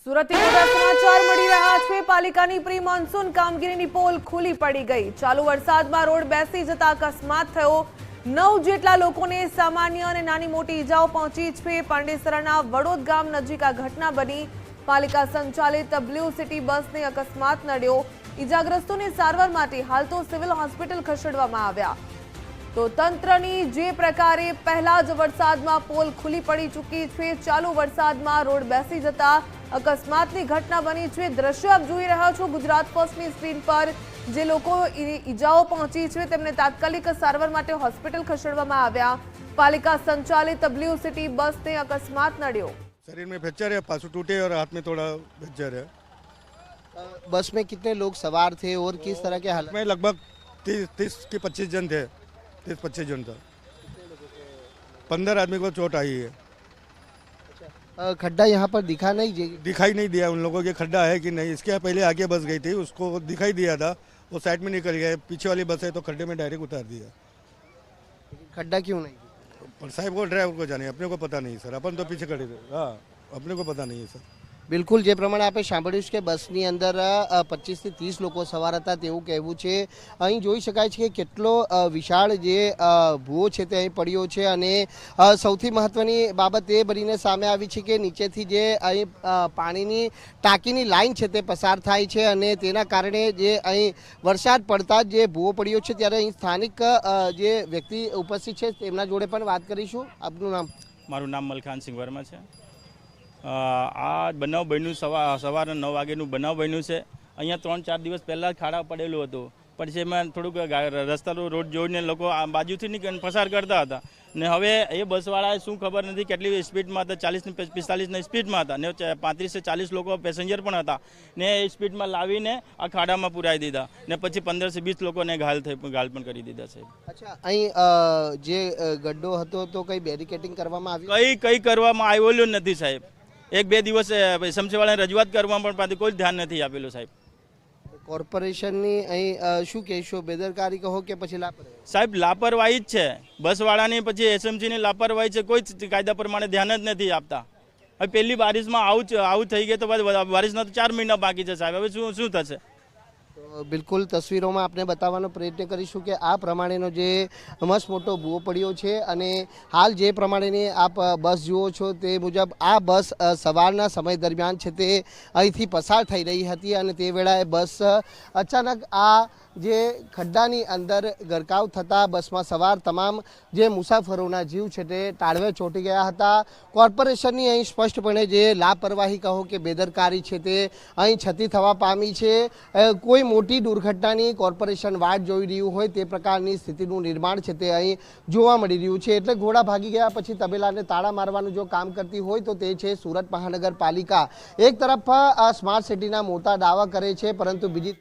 સુરતથી મોટા સમાચાર મળી રહ્યા છે। પાલિકાની પ્રી મોન્સૂન કામગીરીની પોલ ખુલી પડી ગઈ। ચાલુ વરસાદમાં રોડ બેસી જતા અકસ્માત થયો। 9 જેટલા લોકોને સામાન્ય અને નાની મોટી ઈજાઓ પહોંચી છે। પાંડેસરાના વડોદ ગામ નજીક આ ઘટના બની। પાલિકા સંચાલિત બ્લુ સિટી બસને અકસ્માત નડ્યો। ઈજાગ્રસ્તોને સારવાર માટે હાલ તો સિવિલ હોસ્પિટલ ખસેડવામાં આવ્યા। तो तंत्रनी जे प्रकारे पहला ज वरसादमां पोल खुली पड़ी चूकी है। चालू वरसादमां रोड बेसी जता अकस्मातनी घटना बनी है। दृश्य आप जोई रह्या छो गुजरात फर्स्टनी स्क्रीन पर। जे लोको ईजाओ पहोंची छे तेमने तात्कालिक सारवार माटे होस्पिटल खसेडवामां आव्या। पालिका संचालित ब्लू सिटी बस ने अकस्मात नड्यो। शरीर में फ्रैक्चर है, पासू टूटे और हाथ में थोड़ा फ्रैक्चर है। बस में कितने लोग सवार थे और किस तरह के हालत में लगभग 30 के 25 जन थे। 30-25 जन था। 15 आदमी को चोट आई है। खड्डा यहाँ पर दिखा नहीं दिखाई नहीं दिया उन लोगों के खड्डा है कि नहीं। इसके पहले आगे बस गई थी, उसको दिखाई दिया था, वो साइड में निकल गया। पीछे वाली बस है तो खड्डे में डायरेक्ट उतार दिया। खड्डा क्यों नहीं? पर साहब को ड्राइवर को जाने, अपने को पता नहीं सर। अपन तो पीछे खड़े थे। हाँ, अपने को पता नहीं है सर। બિલકુલ જે પ્રમાણે આપણે સાંભળ્યું છે કે બસની અંદર 25 થી 30 લોકો સવાર હતા તેવું કહેવું છે। અહીં જોઈ શકાય છે કે કેટલો વિશાળ જે ભૂવો છે તે અહીં પડ્યો છે અને સૌથી મહત્વની બાબત એ બનીને સામે આવી છે કે નીચેથી જે અહીં પાણીની ટાંકીની લાઈન છે તે પસાર થાય છે અને તેના કારણે જે અહીં વરસાદ પડતા જે ભૂવો પડ્યો છે ત્યારે અહીં સ્થાનિક જે વ્યક્તિ ઉપસ્થિત છે તેમના જોડે પણ વાત કરીશું। આપનું નામ? મારું નામ મલખાનસિંહ વર્મા છે। આ બનાવ બન્યું સવારના 9 વાગ્યાનું બનાવ બન્યું છે। અહીંયા 3-4 દિવસ પહેલાં ખાડા પડેલું હતું, પછી એમાં થોડુંક રસ્તાનો રોડ જોઈને લોકો આ બાજુથી પસાર કરતા હતા ને હવે એ બસવાળાએ શું ખબર નથી કેટલી સ્પીડમાં હતા, 40-45ની સ્પીડમાં હતા ને 35-40 લોકો પેસેન્જર પણ હતા ને એ સ્પીડમાં લાવીને આ ખાડામાં પુરાઈ દીધા ને પછી 15-20 લોકોને ઘાયલ પણ કરી દીધા છે। અચ્છા, અહીં જે ગड्ढો હતો તો કઈ બેરિકેડિંગ કરવામાં આવ્યું? કઈ કરવામાં આવેલું નથી સાહેબ। 1-2 દિવસ સમસીવાળાને રજૂઆત કરવામાં પણ કોઈ ધ્યાન નથી આપેલું સાહેબ। કોર્પોરેશનની અહીં શું કહેશો? બેદરકારી કહો કે પછી લાપરવાહી? સાહેબ લાપરવાહી જ છે બસવાળાની, પછી એસએમસીની લાપરવાહી છે। કોઈ કાયદા પ્રમાણે ધ્યાન જ નથી આપતા। હવે પહેલી બારિશમાં આવું થઈ ગયું તો બારિશના તો 4 મહિના બાકી છે સાહેબ। હવે શું થશે? બિલકુલ તસવીરોમાં આપણે બતાવવાનો પ્રયત્ન કરીશું કે આ પ્રમાણેનો જે મસ્ત મોટો ભૂવો પડ્યો છે અને હાલ જે પ્રમાણેની આપ બસ જુઓ છો તે મુજબ આ બસ સવારના સમય દરમિયાન છે તે અહીંથી પસાર થઈ રહી હતી અને તે વેળાએ બસ અચાનક આ જે ખડ્ડાની અંદર ગરકાવ થતાં બસમાં સવાર તમામ જે મુસાફરોના જીવ છે તે તાળવે ચોંટી ગયા હતા। કોર્પોરેશનની અહીં સ્પષ્ટપણે જે લાપરવાહી કહો કે બેદરકારી છે તે અહીં છતી થવા પામી છે। કોઈ મોટી દુર્ઘટનાની કોર્પોરેશન વાટ જોઈ રહ્યું હોય તે પ્રકારની સ્થિતિનું નિર્માણ છે તે અહીં જોવા મળી રહ્યું છે। એટલે ઘોડા ભાગી ગયા પછી તબેલાને તાળા મારવાનું જો કામ કરતી હોય તો તે છે સુરત મહાનગરપાલિકા। એક તરફ સ્માર્ટ સિટીના મોટા દાવા કરે છે પરંતુ બીજી